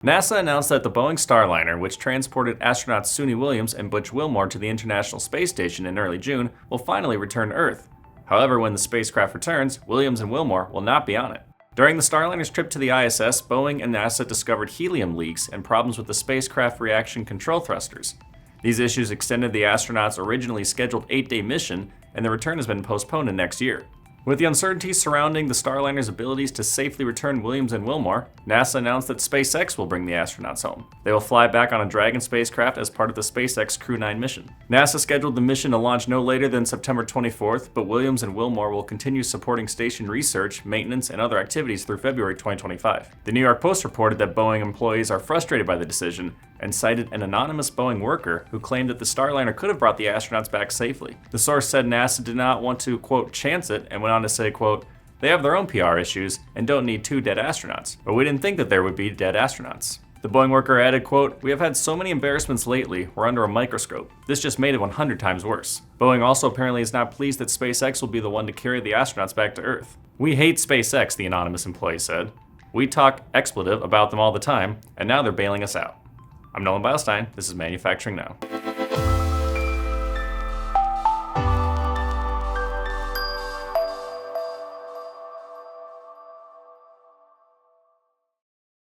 NASA announced that the Boeing Starliner, which transported astronauts Suni Williams and Butch Wilmore to the International Space Station in early June, will finally return to Earth. However, when the spacecraft returns, Williams and Wilmore will not be on it. During the Starliner's trip to the ISS, Boeing and NASA discovered helium leaks and problems with the spacecraft reaction control thrusters. These issues extended the astronauts' originally scheduled 8-day mission, and the return has been postponed to next year. With the uncertainty surrounding the Starliner's abilities to safely return Williams and Wilmore, NASA announced that SpaceX will bring the astronauts home. They will fly back on a Dragon spacecraft as part of the SpaceX Crew 9 mission. NASA scheduled the mission to launch no later than September 24th, but Williams and Wilmore will continue supporting station research, maintenance, and other activities through February 2025. The New York Post reported that Boeing employees are frustrated by the decision and cited an anonymous Boeing worker who claimed that the Starliner could have brought the astronauts back safely. The source said NASA did not want to, quote, chance it, and went on to say, quote, they have their own PR issues and don't need 2 dead astronauts, but we didn't think that there would be dead astronauts. The Boeing worker added, quote, we have had so many embarrassments lately, we're under a microscope. This just made it 100 times worse. Boeing also apparently is not pleased that SpaceX will be the one to carry the astronauts back to Earth. We hate SpaceX, the anonymous employee said. We talk expletive about them all the time, and now they're bailing us out. I'm Nolan Beilstein, this is Manufacturing Now.